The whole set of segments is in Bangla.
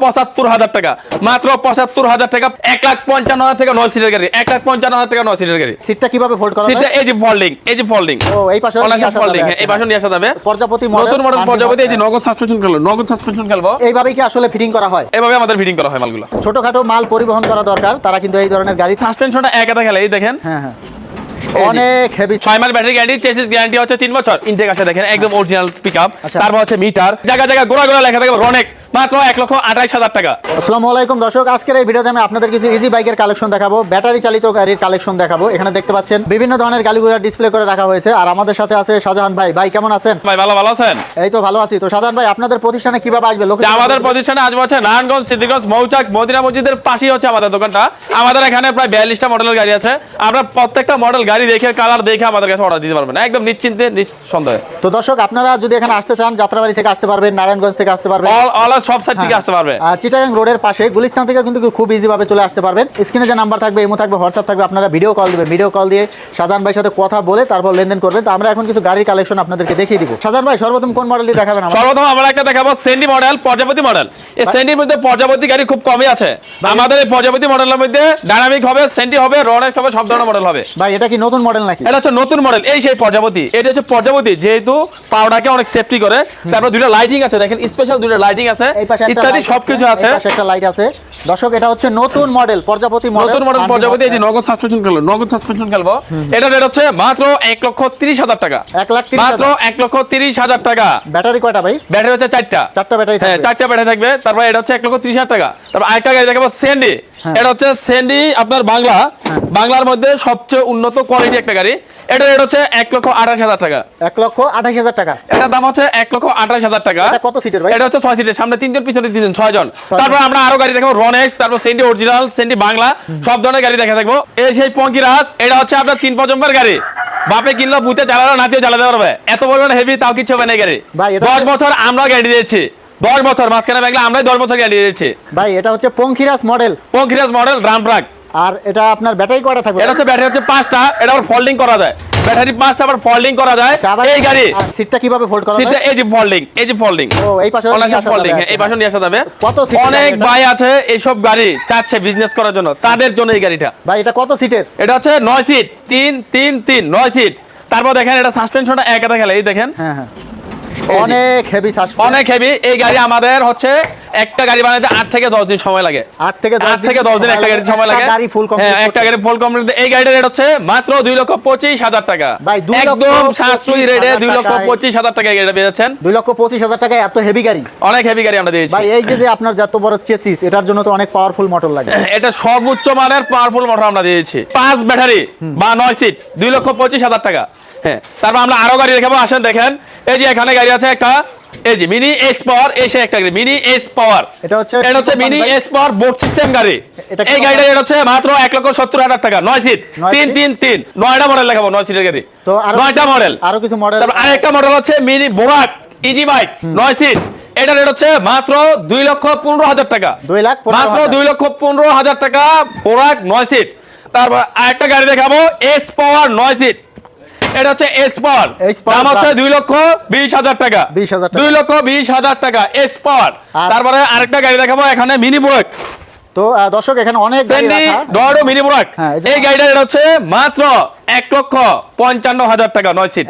৭৫,০০০ টাকা, মাত্র ৭৫,০০০ টাকা, ১,৫৫,০০০ টাকা ৯ সিটের গাড়ি, ১,৫৫,০০০ টাকা 9 সিটের গাড়ি। সিটটা কিভাবে ফোল্ড করা যায়? সিটটা এই যে ফোল্ডিং, এই যে ফোল্ডিং। ও এই পাশে ফোল্ডিং, এই পাশে নিয়ে আসা যাবে। পর্যাপতি মডেল, নতুন মডেল পর্যাপতি, এই যে নগদ সাসপেনশন খেলবো, নগদ সাসপেনশন খেলবো। এইভাবেই কি আসলে ফিটিং করা হয়? এভাবে আমাদের ফিটিং করা হয় মালগুলো। ছোটখাটো মাল পরিবহন করা দরকার, তারা কিন্তু এই ধরনের গাড়ি সাসপেনশনটা একাটা খেলে, এই দেখেন। হ্যাঁ হ্যাঁ, অনেক হেভি। 6 মাস ব্যাটারি গ্যারান্টি, চেসিস গ্যারান্টি হচ্ছে 3 বছর। ইনটেক আছে দেখেন, একদম অরিজিনাল পিকআপ। তারপর হচ্ছে মিটার, জায়গা জায়গা গোড়া গোড়া লেখা থাকবে রনেক্স, মাত্র ১,২৮,০০০ টাকা। আসসালামু আলাইকুম দর্শক, আজকের এই ভিডিওতে আমি আপনাদের কিছু ইজি বাইকের কালেকশন দেখাবো, ব্যাটারি চালিত গাড়ির কালেকশন দেখাবো। এখানে দেখতে পাচ্ছেন বিভিন্ন ধরনের গাড়িগুলো ডিসপ্লে করে রাখা হয়েছে। আর আমাদের সাথে আছে শাহজাহান ভাই। ভাই কেমন আছেন? ভাই ভালো আছেন? এই তো ভালো আছি। তো শাহজাহান ভাই, আপনাদের প্রতিষ্ঠানে কিভাবে আসবে? আমাদের প্রতিষ্ঠানে আসবে হচ্ছে নারায়ণগঞ্জ, সিদ্দিকগঞ্জ, মৌচাক, মদিনা মসজিদের পাশেই হচ্ছে আমাদের দোকানটা। আমাদের এখানে প্রায় 42টা মডেলের গাড়ি আছে। আমরা প্রত্যেকটা মডেল গাড়ি দেখে, কালার দেখে আমাদের কাছে অর্ডার দিতে পারবেন একদম নিশ্চিন্তে, নিঃসন্দেহে। তো দর্শক, আপনারা যদি এখানে আসতে চান, যাত্রাবাড়ি থেকে আসতে পারবেন, নারায়ণগঞ্জ থেকে আসতে পারবেন, অল সব সাইড থেকে আসতে পারবে। চিটাগাং রোডের পাশে গুলিস্তান থেকে কিন্তু খুব ইজি ভাবে চলে আসতে পারবেন। স্ক্রিনে যে নাম্বার থাকবে, ইমো থাকবে, হোয়াটসঅ্যাপ থাকবে, আপনারা ভিডিও কল দিবেন। ভিডিও কল দিয়ে শাহজাহান ভাইয়ের সাথে কথা বলে তারপর লেনদেন করবেন। তো আমরা এখন কিছু গাড়ির কালেকশন আপনাদেরকে দেখিয়ে দিব। শাহজাহান ভাই, সর্বপ্রথম কোন মডেলটি দেখাবেন? সর্বপ্রথম আমরা একটা দেখাবো সেন্ডি মডেল, প্রজাপতি মডেল। এই সেন্ডির মধ্যে প্রজাপতি গাড়ি খুব কমই আছে। আমাদের এই প্রজাপতি মডেলের মধ্যে ডাইনামিক হবে, সেন্ডি হবে, রনেক্স হবে, সব ধরনের মডেল হবে। ভাই এটা কি নতুন মডেল নাকি? এটা হচ্ছে নতুন মডেল। এই সেই প্রজাপতি, এটা হচ্ছে প্রজাপতি, যেহেতু পাওয়াটাকে অনেক সেফটি করে। তারপর দুইটা লাইটিং আছে দেখেন, স্পেশাল দুইটা লাইটিং আছে, ইত্যাদি সবকিছু আছে। এই পাশে একটা লাইট আছে। দর্শক, এটা হচ্ছে নতুন মডেল প্রজাপতি মডেল, নতুন মডেল প্রজাপতি। এই যে নগদ সাসপেনশন খেলবো, নগদ সাসপেনশন খেলবো। এটা রেট হচ্ছে মাত্র 1,30,০০০ টাকা, 1,30,০০০, মাত্র 1,30,০০০ টাকা। ব্যাটারি কয়টা ভাই? ব্যাটারি হচ্ছে 4টা ব্যাটারি থাকবে। হ্যাঁ, 4টা ব্যাটারি থাকবে। তারপর এটা হচ্ছে 1,30,০০০ টাকা। তারপর আরেকটা গাড়ি দেখাবো সেন্ডি। এটা হচ্ছে সেন্ডি আপনার বাংলার মধ্যে সবচেয়ে উন্নত কোয়ালিটি একটা গাড়ি। এটা রেট হচ্ছে 1,28,০০০ টাকা, 1,28,০০০ টাকা। এটার দাম হচ্ছে 1,28,০০০ টাকা। এটা কত সিটের ভাই? এটা হচ্ছে 6 সিটের, সামনে 3 জন, পিছনে 3 জন, 6 জন। তারপর আমরা আরো গাড়ি দেখাবো রনেক্স, তারপর সেন্ডি অরিজিনাল, সেন্ডি বাংলা, সব ধরনের গাড়ি দেখা থাকবো। এই সেই পঙ্কিরাজ, এটা হচ্ছে আপনার 3 প্রজন্মের গাড়ি। বাপে কিনলো, ভূতে চালালো, নাতিও চালাতে পারবে। এত পরিমাণে হেভি, তাও কিছু হবে না গাড়ি। 10 বছর আমরা গাড়ি দিয়েছি, 10 বছর মাঝখানে ব্যাগলে আমরাই 10 বছর গাড়ি দিয়েছি। ভাই এটা হচ্ছে পঙ্কিরাজ মডেল, ড্রাম ট্রাক। আর এটা আপনার ব্যাটারি কয়টা থাকবে? এটা হচ্ছে ব্যাটারি হচ্ছে 5টা, এটা আবার ফোল্ডিং করা যায়। ব্যাটারি 5টা আবার ফোল্ডিং করা যায়। এই গাড়ি সিটটা কিভাবে ফোল্ড করা যায়? সিটটা এই যে ফোল্ডিং, এই যে ফোল্ডিং। ও এই পাশে ফোল্ডিং, এই পাশে নিয়ে আসা যাবে। কত সিট? অনেক ভাই আছে এইসব গাড়ি চাচ্ছে বিজনেস করার জন্য, তাদের জন্য এই গাড়িটা। ভাই এটা কত সিটের? এটা হচ্ছে 9 সিট, 3 3 3 9 সিট। তারপর দেখেন এটা সাসপেনশনটা একাটা খেলে, এই দেখেন। হ্যাঁ হ্যাঁ, অনেক হেভি সাসপেনশন, অনেক হেভি। এই গাড়ি আমাদের হচ্ছে একটা গাড়ি বানাতে 8 থেকে 10 দিন সময় লাগে। 8 থেকে 10 দিন একটা গাড়ি সময় লাগে। গাড়ি ফুল কমপ্লিট। হ্যাঁ, একটা গাড়ি ফুল কমপ্লিট। এই গাড়ির রেট হচ্ছে মাত্র 2,25,000 টাকা। ভাই একদম সাশ্রয়ী রেটে 2,25,000 টাকা গাড়িটা পেয়েছেন। 2,25,000 টাকা এত হেভি গাড়ি? অনেক হেভি গাড়ি আমরা দিয়েছি ভাই। এই যে আপনার যত বড় চেসিস, এটার জন্য তো অনেক পাওয়ারফুল মোটর লাগে। এটা সর্বোচ্চ মানের পাওয়ারফুল মোটর আমরা দিয়েছি। 5 ব্যাটারি বা 9 সিট, 2,25,000 টাকা। হ্যাঁ, তারপর আমরা আরো গাড়ি দেখাবো, আসেন দেখেন। এই যে এখানে গাড়ি আছে একটা, এই যে মিনি এক্স পাওয়ার, এসে একটা গাড়ি মিনি এক্স পাওয়ার। এটা হচ্ছে মিনি এক্স পাওয়ার বোট সিস্টেম গাড়ি। এই গাড়িটা এটা হচ্ছে মাত্র 1,70,000 টাকা, 9 সিট, 3 3 3 9টা মডেল দেখাবো, 9 সিটের গাড়ি। তো 9টা মডেল, আরো কিছু মডেল। তারপর আরেকটা মডেল হচ্ছে মিনি বোরাক ইজি বাইক, 9 সিট। এটা রেট হচ্ছে মাত্র 2,15,000 টাকা, মাত্র 2,15,000 টাকা বোরাক 9 সিট। তারপর আরেকটা গাড়ি দেখাবো এস পাওয়ার 9 সিট। এটা হচ্ছে এস পাওয়ার, দাম হচ্ছে 2,20,000 টাকা, 2,20,000 টাকা এস পাওয়ার। তারপরে আরেকটা গাড়ি দেখাবো এখানে মিনি বুরাক। তো দর্শক, এখানে অনেক গাড়ি রাখা। ডরো মিনি বুরাক। এই গাড়িটা রেট হচ্ছে মাত্র 1,55,000 টাকা, 9 সিট,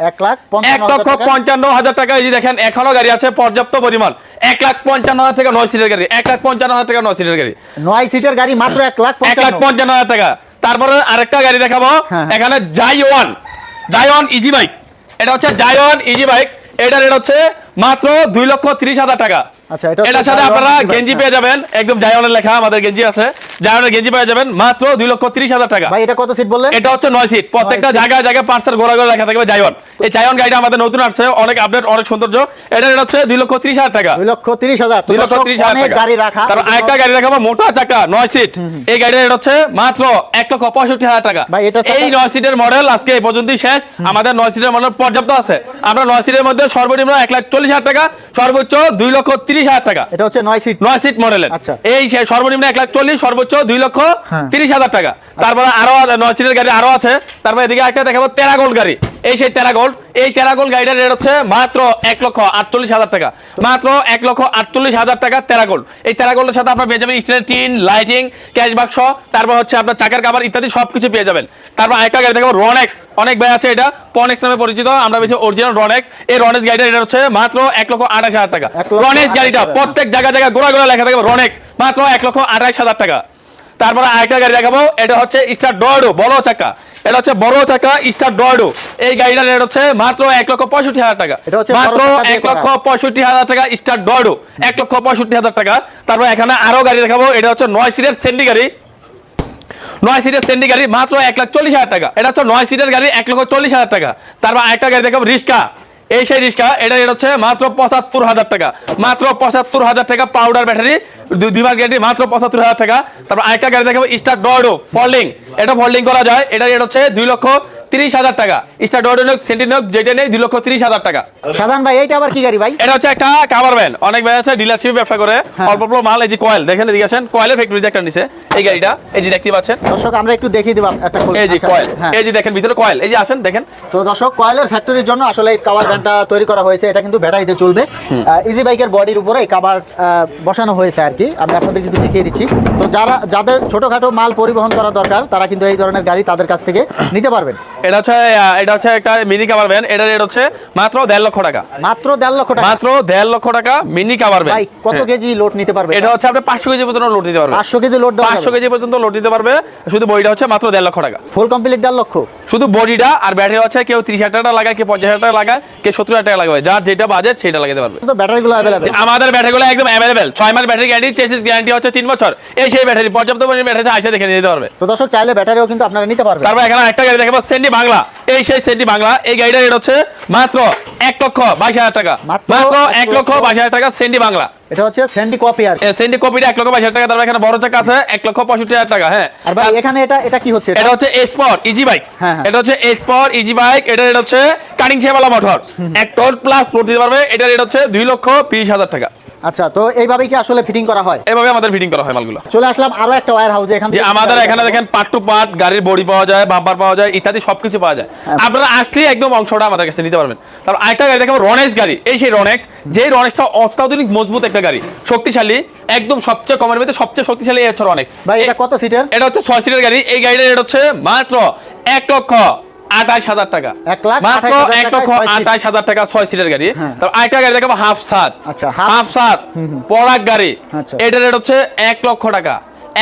1,55,000 টাকা। এই যে দেখেন এখনো গাড়ি আছে পর্যাপ্ত পরিমাণ। 1,55,000 টাকা 9 সিটের গাড়ি, 1,55,000 টাকা 9 সিটের গাড়ি, 9 সিটের গাড়ি মাত্র 1,55,000 টাকা। তারপরে আরেকটা গাড়ি দেখাবো এখানে জায়ন ইজি বাইক। এটা হচ্ছে জায়ন ইজি বাইক। এটা রেট হচ্ছে মাত্র 2,30,000 টাকা। আচ্ছা, এটার সাথে আপনারা গেঞ্জি পেয়ে যাবেন, একদম জায়নের লেখা, আমাদের গেঞ্জি আছে, জায়নের গেঞ্জি পেয়ে যাবেন মাত্র 2,30,000 টাকা। ভাই এটা কত সিট বললেন? এটা হচ্ছে 9 সিট, প্রত্যেকটা জায়গায় জায়গায় পার্সেল ঘোরা ঘোরা লেখা থাকবে জায়ন। এই জায়ন গাড়িটা আমাদের নতুন আসছে, অনেক আপডেট, অনেক সৌন্দর্য। এটা রেট হচ্ছে 2,30,000 টাকা, 2,30,000, 2,30,000 অনেক টাকা। গাড়ি রাখা। তারপর আরেকটা গাড়ি দেখাবো মোটা চাকা 9 সিট। এই গাড়ির রেট হচ্ছে মাত্র 1,65,000 টাকা। ভাই এটা এই 9 সিটের মডেল আজকে এই পর্যন্তই শেষ। আমাদের 9 সিটের মডেল পর্যাপ্ত আছে। আমরা 9 সিটের মধ্যে সর্বনিম্ন 1,40,000 টাকা, সর্বোচ্চ 2,30,000 টাকা। এটা হচ্ছে 9 সিট, 9 সিট মডেলের। আচ্ছা, এই সর্বনিম্ন 1,40,000, সর্বোচ্চ 2,30,000 টাকা। তারপরে আরো 9 সিটের গাড়ি আরো আছে। তারপরে এদিকে একটা দেখাবো প্যারাগন গাড়ি। এই সেই টেরা গোল্ড, এই টেরা গোল্ড গাড়িটার রেট হচ্ছে মাত্র 1,48,000 টাকা, মাত্র 1,48,000 টাকা টেরা গোল্ড। এই টেরা গোল্ডের সাথে আপনার পেয়ে যাবেন স্টিলের টিন, লাইটিং, ক্যাশ বাক্স, তারপর হচ্ছে আপনার চাকার কাভার ইত্যাদি সবকিছু পেয়ে যাবেন। তারপর আরেকটা গাড়ি দেখাবো রনেক্স, অনেক ভাই আছে, এটা পনেক্স নামে পরিচিত, আমরা বেশি অরিজিনাল রনেক্স। এই রনেক্স গাড়িটার রেট হচ্ছে মাত্র 1,28,000 টাকা। রনেক্স গাড়িটা প্রত্যেক জায়গায় গোড়া গোড়া লেখা থাকবে রনেক্স, মাত্র 1,28,000 টাকা। তারপরে আরেকটা গাড়ি দেখাবো, এটা হচ্ছে স্টার ডরডো বড় চাকা, এটা হচ্ছে বড় চাকা স্টার ডরডো। এই গাড়িটার রেট হচ্ছে মাত্র 1,65,000 টাকা, মাত্র 1,65,000 টাকা স্টার ডরডো, 1,65,000 টাকা। তারপর এখানে আরো গাড়ি দেখাবো, এটা হচ্ছে 9 সিটের সেন্ডি গাড়ি, 9 সিটের সেন্ডি গাড়ি, মাত্র 1,40,000 টাকা। এটা হচ্ছে 9 সিটের গাড়ি, 1,40,000 টাকা। তারপর আরেকটা গাড়ি দেখাবো রিস্কা, এই সেই রিস্কা, এটা রেট হচ্ছে মাত্র 75,000 টাকা, মাত্র 75,000 টাকা। পাউডার ব্যাটারি দুইবার গ্যারান্টি, মাত্র 75,000 টাকা। তারপর আরেকটা গাড়ি দেখাবো স্টার ডরডো ফোল্ডিং, এটা ফোল্ডিং করা যায়, এটা রেট হচ্ছে 2,30,000 টাকা। স্টার ডরডো নোক সেন্টিনোক যেটা নেই 2,30,000 টাকা। শাহজাহান ভাই এইটা আবার কি গাড়ি ভাই? এটা হচ্ছে একটা কাভার ভ্যান, অনেক ভাই আছে ডিলারশিপ ব্যবসা করে, অল্প অল্প মাল। এই যে কয়েল দেখেন, এদিকে আসেন, কয়েলের ফ্যাক্টরি একটা নিছে এই গাড়িটা, এই যে দেখতে পাচ্ছেন দর্শক, আমরা একটু দেখিয়ে দিব একটা এই যে কয়েল, এই যে দেখেন ভিতরে কয়েল, এই যে আসেন দেখেন। তো দর্শক, কয়েলের ফ্যাক্টরির জন্য আসলে এই কাভার ভ্যানটা তৈরি করা হয়েছে, এটা কিন্তু ব্যাটারিতে চলবে। ইজি বাইকের বডির উপরে এই কাভার বসানো হয়েছে আর কি, আমি আপনাদেরকে একটু দেখিয়ে দিচ্ছি। তো যাদের ছোটখাটো মাল পরিবহন করা দরকার, তারা কিন্তু এই ধরনের গাড়ি তাদের কাছ থেকে নিতে পারবেন। এটা হচ্ছে একটা মিনি কাভার ভ্যান, এটা রেট হচ্ছে মাত্র 1.5 লক্ষ টাকা, মাত্র 1.5 লক্ষ টাকা, মাত্র 1.5 লক্ষ টাকা মিনি কাভার ভ্যান। ভাই কত কেজি লোড নিতে পারবে? এটা হচ্ছে আপনি 500 কেজি পর্যন্ত লোড দিতে পারবে, 500 কেজি লোড, 500 কেজি পর্যন্ত লোড দিতে পারবে। শুধু বডিটা হচ্ছে মাত্র 1.5 লক্ষ টাকা, ফুল কমপ্লিট 1.5 লক্ষ। শুধু বডিটা, আর ব্যাটারি হচ্ছে কেউ 30,000 টাকা লাগায়, কেউ 50,000 টাকা লাগায়, কেউ 70,000 টাকা লাগাবে, যার যেটা বাজেট সেটা লাগাতে পারবে। তো ব্যাটারিগুলো अवेलेबल, আমাদের ব্যাটারিগুলো একদম अवेलेबल, 6 মাস ব্যাটারি গ্যারান্টি, চেসিস গ্যারান্টি হচ্ছে 3 বছর। এই সেই ব্যাটারি পর্যাপ্ত পরিমাণে ব্যাটারি আইসা দেখে নিতে পারবে। তো দর্শক, চাইলে ব্যাটারিও কিন্তু আপনারা নিতে পারবেন। তারপর এখানে একটা গাড়ি দেখাবো সেন্ডি বাংলা, এই সেই সেন্ডি বাংলা। এই গাড়িটা রেট হচ্ছে মাত্র 1,22,000 টাকা, মাত্র 1,22,000 টাকা সেন্ডি বাংলা। এটা হচ্ছে স্যান্ডি কপি আর সেন্ডি কপিটা 1,22,000 টাকা। তারপর এখানে বড় চাকা আছে 1,65,000 টাকা। হ্যাঁ, আর ভাই এখানে এটা কি হচ্ছে? এটা হচ্ছে স্পট ইজি বাইক, এটা হচ্ছে স্পট ইজি বাইক। এটা রেট হচ্ছে কাটিং শেপওয়ালা মোটর, 1 টন প্লাস লোড দিতে পারবে। এটা রেট হচ্ছে 2,20,000 টাকা। আচ্ছা, তো এইভাবেই কি আসলে ফিটিং করা হয়? এভাবে আমাদের ফিটিং করা হয় মালগুলো। চলে আসলাম আরো একটা ওয়্যার হাউসে, এখানে আমাদের এখানে দেখেন পার্ট টু পার্ট গাড়ির বডি পাওয়া যায়, বাম্পার পাওয়া যায়, ইত্যাদি সবকিছু পাওয়া যায়। আপনারা আসলে একদম অংশটা আমাদের কাছে নিতে পারবেন। তারপর আরেকটা গাড়ি দেখাবো রনেক্স গাড়ি, এই সেই রনেক্স, যে রনেক্সটা অত্যাধুনিক মজবুত একটা গাড়ি, শক্তিশালী, একদম সবচেয়ে কমের মধ্যে সবচেয়ে শক্তিশালী এই হচ্ছে রনেক্স। ভাই এটা কত সিটের? এটা হচ্ছে 6 সিটের গাড়ি। এই গাড়িটার রেট হচ্ছে মাত্র 1,28,000 টাকা, মাত্র 1,28,000 টাকা 6 সিটের গাড়ি। তারপর আরেকটা গাড়ি দেখাবো হাফ সাত, আচ্ছা হাফ সাত পরাগ গাড়ি, আচ্ছা। এটার রেট হচ্ছে 1 লক্ষ টাকা।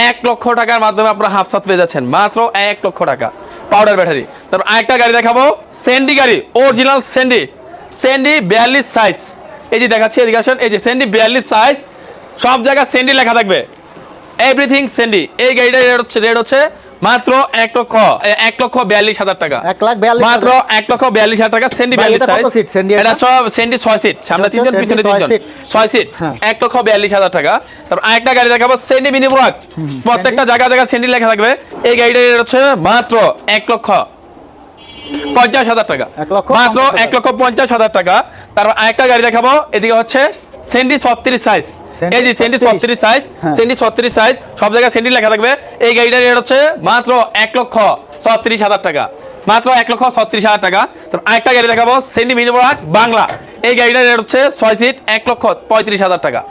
1 লক্ষ টাকার মাধ্যমে আপনারা হাফ সাত পেয়ে যাচ্ছেন, মাত্র 1 লক্ষ টাকা পাউডার ব্যাটারি। তারপর আরেকটা গাড়ি দেখাবো সেন্ডি গাড়ি, অরিজিনাল সেন্ডি, সেন্ডি 42 সাইজ। এই যে দেখাচ্ছি, এদিকে আসেন, এই যে সেন্ডি 42 সাইজ, সব জায়গায় সেন্ডি লেখা থাকবে, এভরিথিং সেন্ডি। এই গাড়িটার রেট হচ্ছে মাত্র 1,42,000 টাকা, মাত্র 1,42,000 টাকা সেন্ডি 42 সাইজ। এটা সেন্ডি 6 সিট, সামনে 3 জন পিছনে 3 জন, 6 সিট, 1,42,000 টাকা। তারপর আরেকটা গাড়ি দেখাবো সেন্ডি মিনি ব্রাক, প্রত্যেকটা জায়গা সেন্ডি লেখা থাকবে। এই গাড়িটার রেট হচ্ছে মাত্র 1,50,000 টাকা, মাত্র 1,50,000 টাকা। তারপর আরেকটা গাড়ি দেখাবো, এদিকে হচ্ছে সেন্ডি 36 সাইজ, এই যে সেন্ডি 36 সাইজ, সেন্ডি 36 সাইজ, সব জায়গায় সেন্ডি লেখা থাকবে। এই গাড়িটার রেট হচ্ছে মাত্র 1,36,000 টাকা, মাত্র 1,36,000 টাকা। তারপর আরেকটা গাড়ি দেখাবো সেন্ডি মিনি ব্রাক বাংলা, এই গাড়িটার রেট হচ্ছে 6 সিট, 1,35,000 টাকা।